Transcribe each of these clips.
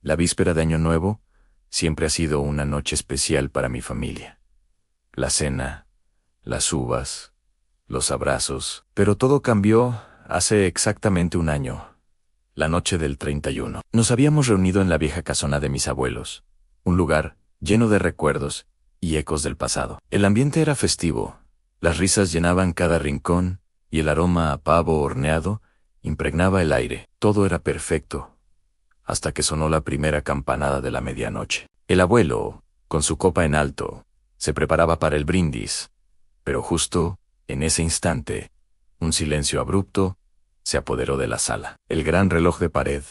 La víspera de Año Nuevo siempre ha sido una noche especial para mi familia. La cena, las uvas, los abrazos, pero todo cambió hace exactamente un año, la noche del 31. Nos habíamos reunido en la vieja casona de mis abuelos, un lugar lleno de recuerdos y ecos del pasado. El ambiente era festivo, las risas llenaban cada rincón y el aroma a pavo horneado impregnaba el aire. Todo era perfecto, hasta que sonó la primera campanada de la medianoche. El abuelo, con su copa en alto, se preparaba para el brindis, pero justo en ese instante, un silencio abrupto se apoderó de la sala. El gran reloj de pared,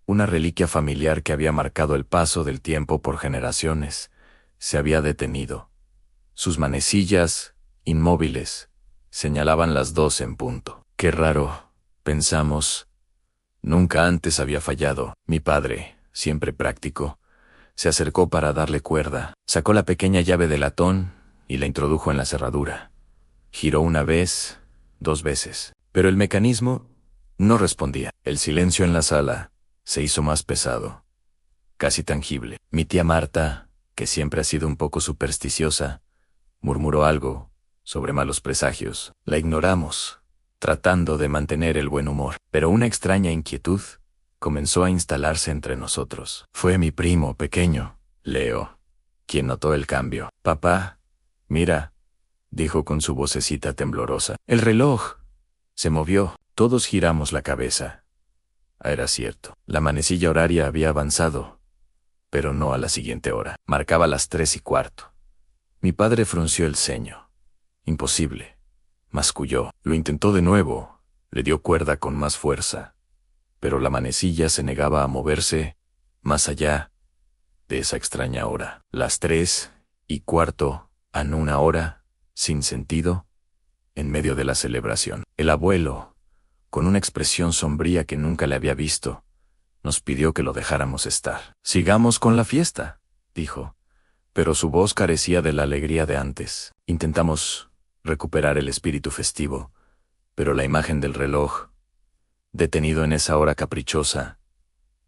una reliquia familiar que había marcado el paso del tiempo por generaciones, se había detenido. Sus manecillas, inmóviles, señalaban las 12 en punto. Qué raro, pensamos. Nunca antes había fallado. Mi padre, siempre práctico, se acercó para darle cuerda. Sacó la pequeña llave de latón y la introdujo en la cerradura. Giró una vez, 2 veces, pero el mecanismo no respondía. El silencio en la sala se hizo más pesado, casi tangible. Mi tía Marta, que siempre ha sido un poco supersticiosa, murmuró algo sobre malos presagios. La ignoramos, tratando de mantener el buen humor, pero una extraña inquietud comenzó a instalarse entre nosotros. Fue mi primo pequeño, Leo, quien notó el cambio. «Papá, mira», dijo con su vocecita temblorosa. El reloj se movió. Todos giramos la cabeza. Era cierto. La manecilla horaria había avanzado, pero no a la siguiente hora. Marcaba las 3:15. Mi padre frunció el ceño. Imposible. Masculló. Lo intentó de nuevo. Le dio cuerda con más fuerza. Pero la manecilla se negaba a moverse más allá de esa extraña hora. Las 3:15, en una hora, sin sentido, en medio de la celebración. El abuelo, con una expresión sombría que nunca le había visto, nos pidió que lo dejáramos estar. «Sigamos con la fiesta», dijo, pero su voz carecía de la alegría de antes. Intentamos recuperar el espíritu festivo, pero la imagen del reloj, detenido en esa hora caprichosa,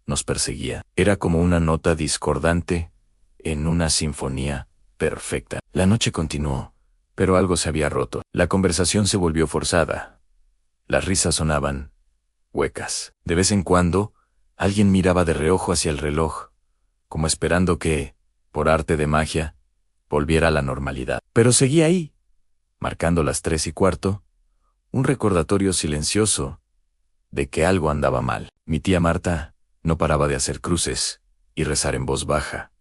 nos perseguía. Era como una nota discordante en una sinfonía perfecta. La noche continuó, pero algo se había roto. La conversación se volvió forzada. Las risas sonaban huecas. De vez en cuando, alguien miraba de reojo hacia el reloj, como esperando que, por arte de magia, volviera a la normalidad. Pero seguía ahí, marcando las 3:15, un recordatorio silencioso de que algo andaba mal. Mi tía Marta no paraba de hacer cruces y rezar en voz baja,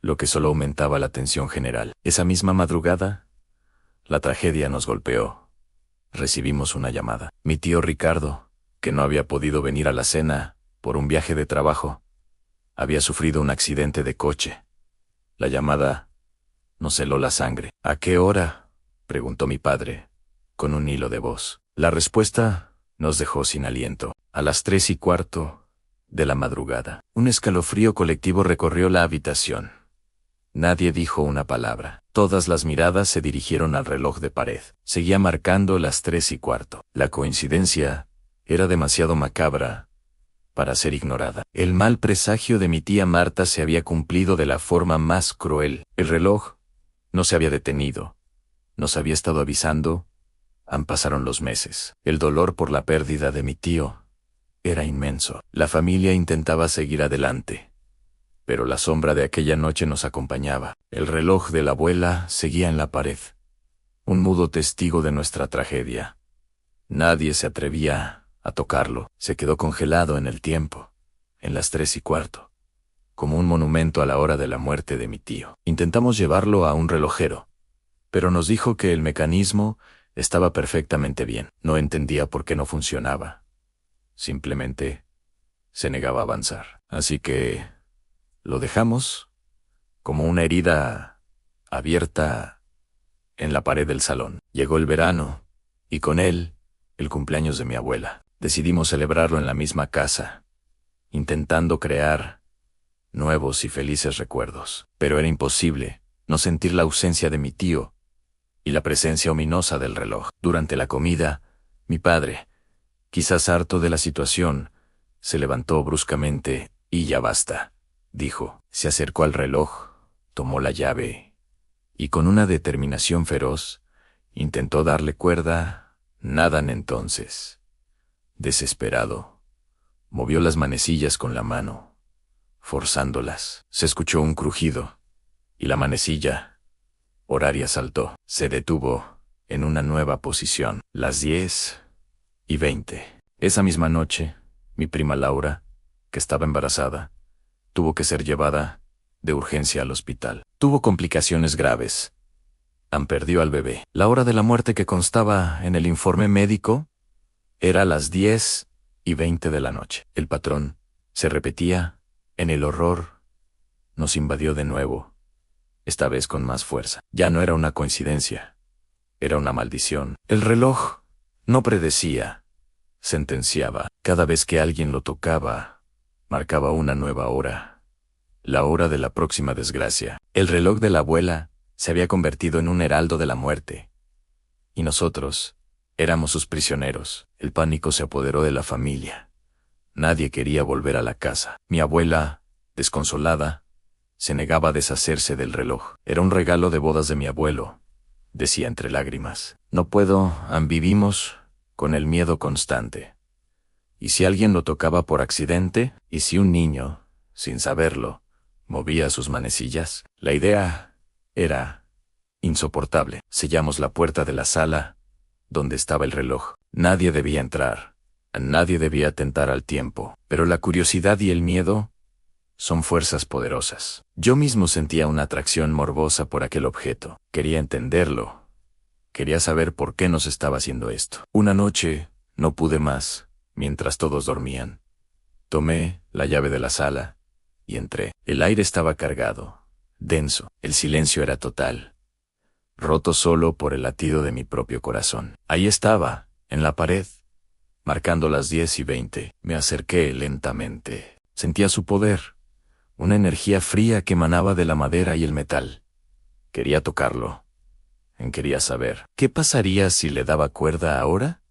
lo que solo aumentaba la tensión general. Esa misma madrugada, la tragedia nos golpeó. Recibimos una llamada. Mi tío Ricardo, que no había podido venir a la cena por un viaje de trabajo, había sufrido un accidente de coche. La llamada nos heló la sangre. «¿A qué hora?», preguntó mi padre, con un hilo de voz. La respuesta nos dejó sin aliento. «A las 3:15 de la madrugada». Un escalofrío colectivo recorrió la habitación. Nadie dijo una palabra. Todas las miradas se dirigieron al reloj de pared. Seguía marcando las 3:15. La coincidencia era demasiado macabra para ser ignorada. El mal presagio de mi tía Marta se había cumplido de la forma más cruel. El reloj no se había detenido. Nos había estado avisando. Pasaron los meses. El dolor por la pérdida de mi tío era inmenso. La familia intentaba seguir adelante, pero la sombra de aquella noche nos acompañaba. El reloj de la abuela seguía en la pared, un mudo testigo de nuestra tragedia. Nadie se atrevía a tocarlo. Se quedó congelado en el tiempo, en las 3:15, como un monumento a la hora de la muerte de mi tío. Intentamos llevarlo a un relojero, pero nos dijo que el mecanismo estaba perfectamente bien. No entendía por qué no funcionaba. Simplemente se negaba a avanzar. Así que lo dejamos como una herida abierta en la pared del salón. Llegó el verano, y con él, el cumpleaños de mi abuela. Decidimos celebrarlo en la misma casa, intentando crear nuevos y felices recuerdos. Pero era imposible no sentir la ausencia de mi tío y la presencia ominosa del reloj. Durante la comida, mi padre, quizás harto de la situación, se levantó bruscamente Y ya basta, dijo. Se acercó al reloj, tomó la llave, y con una determinación feroz, intentó darle cuerda. Nada entonces. Desesperado, movió las manecillas con la mano, forzándolas. Se escuchó un crujido, y la manecilla horaria saltó. Se detuvo en una nueva posición. Las 10:20. Esa misma noche, mi prima Laura, que estaba embarazada, tuvo que ser llevada de urgencia al hospital. Tuvo complicaciones graves. Perdió al bebé. La hora de la muerte que constaba en el informe médico era las 10:20 de la noche. El patrón se repetía. En el horror nos invadió de nuevo, esta vez con más fuerza. Ya no era una coincidencia, era una maldición. El reloj no predecía, sentenciaba. Cada vez que alguien lo tocaba, marcaba una nueva hora, la hora de la próxima desgracia. El reloj de la abuela se había convertido en un heraldo de la muerte, y nosotros éramos sus prisioneros. El pánico se apoderó de la familia. Nadie quería volver a la casa. Mi abuela, desconsolada, se negaba a deshacerse del reloj. Era un regalo de bodas de mi abuelo, decía entre lágrimas. No puedo, vivimos con el miedo constante. ¿Y si alguien lo tocaba por accidente? ¿Y si un niño, sin saberlo, movía sus manecillas? La idea era insoportable. Sellamos la puerta de la sala donde estaba el reloj. Nadie debía entrar. Nadie debía atentar al tiempo. Pero la curiosidad y el miedo son fuerzas poderosas. Yo mismo sentía una atracción morbosa por aquel objeto. Quería entenderlo. Quería saber por qué nos estaba haciendo esto. Una noche, no pude más, mientras todos dormían. Tomé la llave de la sala y entré. El aire estaba cargado, denso. El silencio era total, roto solo por el latido de mi propio corazón. Ahí estaba, en la pared, marcando las 10:20. Me acerqué lentamente. Sentía su poder, una energía fría que emanaba de la madera y el metal. Quería tocarlo. Quería saber, ¿qué pasaría si le daba cuerda ahora?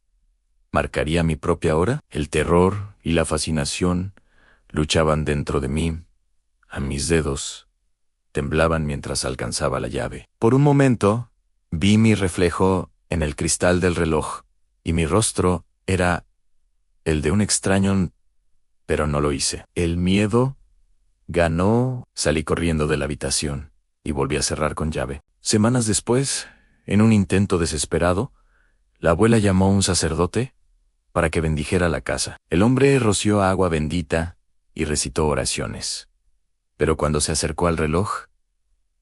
¿Marcaría mi propia hora? El terror y la fascinación luchaban dentro de mí. A mis dedos temblaban mientras alcanzaba la llave. Por un momento, vi mi reflejo en el cristal del reloj, y mi rostro era el de un extraño, pero no lo hice. El miedo ganó. Salí corriendo de la habitación y volví a cerrar con llave. Semanas después, en un intento desesperado, la abuela llamó a un sacerdote para que bendijera la casa. El hombre roció agua bendita y recitó oraciones. Pero cuando se acercó al reloj,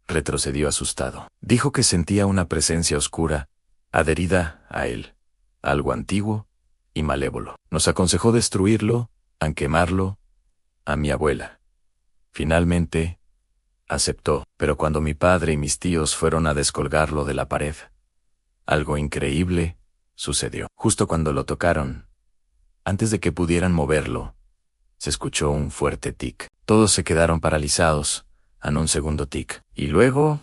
retrocedió asustado. Dijo que sentía una presencia oscura, adherida a él, algo antiguo y malévolo. Nos aconsejó destruirlo, quemarlo, a mi abuela. Finalmente, aceptó, pero cuando mi padre y mis tíos fueron a descolgarlo de la pared, algo increíble sucedió. Justo cuando lo tocaron, antes de que pudieran moverlo, se escuchó un fuerte tic. Todos se quedaron paralizados, en un segundo tic. Y luego,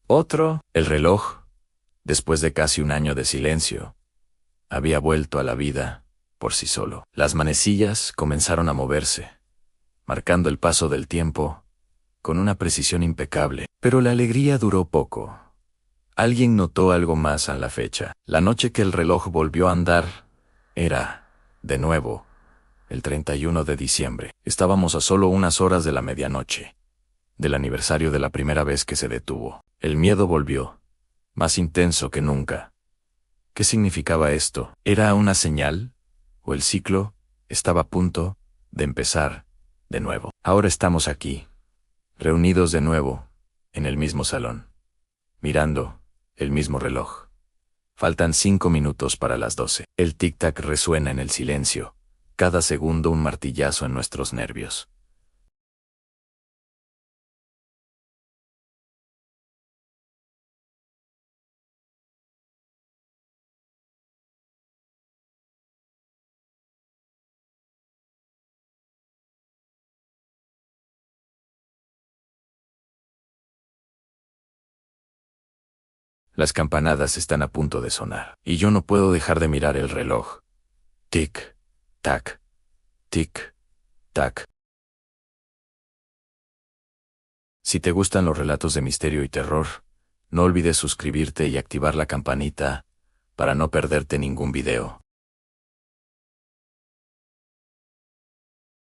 otro. El reloj, después de casi un año de silencio, había vuelto a la vida por sí solo. Las manecillas comenzaron a moverse, marcando el paso del tiempo con una precisión impecable. Pero la alegría duró poco. Alguien notó algo más en la fecha. La noche que el reloj volvió a andar era, de nuevo, el 31 de diciembre. Estábamos a solo unas horas de la medianoche, del aniversario de la primera vez que se detuvo. El miedo volvió, más intenso que nunca. ¿Qué significaba esto? ¿Era una señal? ¿O el ciclo estaba a punto de empezar de nuevo? Ahora estamos aquí, reunidos de nuevo, en el mismo salón, mirando el mismo reloj. Faltan 5 minutos para las 12. El tic-tac resuena en el silencio, cada segundo un martillazo en nuestros nervios. Las campanadas están a punto de sonar, y yo no puedo dejar de mirar el reloj. Tic, tac, tic, tac. Si te gustan los relatos de misterio y terror, no olvides suscribirte y activar la campanita para no perderte ningún video.